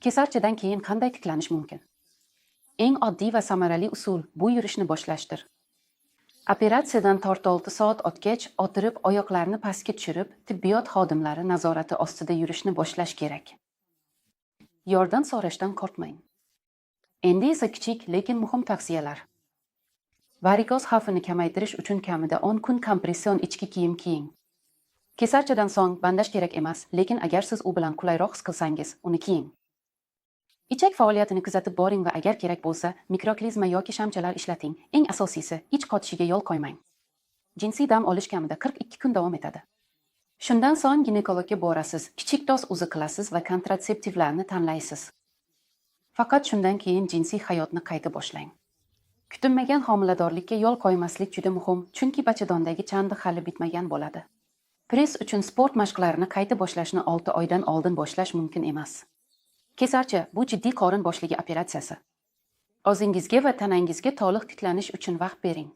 Kesarchidan keyin qanday tiklanish mumkin? Eng oddiy va samarali usul bu yurishni boshlashdir. Operatsiyadan 4-6 soat o'tgach, o'tirib, oyoqlarni pastga tushirib, tibbiyot xodimlari nazorati ostida yurishni boshlash kerak. Yordam so'rashdan qo'rqmang. Endi esa kichik, lekin muhim tavsiyalar. Varikoz xavfini kamaytirish uchun kamida 10 kun kompression ichki kiyim kiying. Kesarchidan so'ng bandaj kerak emas, lekin agar siz u bilan qulayroq his qilsangiz, uni kiying. Ichak faoliyatini kuzatib boring va agar kerak bo'lsa, mikroklizma yoki shamchalar ishlating. Eng asosiysi, ich qotishiga yo'l qo'ymang. Jinsiy dam olish kamida 42 kun davom etadi. Shundan so'ng ginekologga borasiz, kichik doz uzi qilasiz va kontratseptivlarni tanlaysiz. Faqat shundan keyin jinsiy hayotni qayta boshlang. Kutilmagan homiladorlikka yo'l qo'ymaslik juda muhim, chunki bachadondagi chandi hali bitmagan bo'ladi. Press uchun sport mashqlarini qayta boshlashni 6 oydan oldin boshlash mumkin emas. Kesarchi bu jiddiy qorin bo'shligi operatsiyasi. O'zingizga va tanangizga to'liq tiklanish uchun vaqt bering.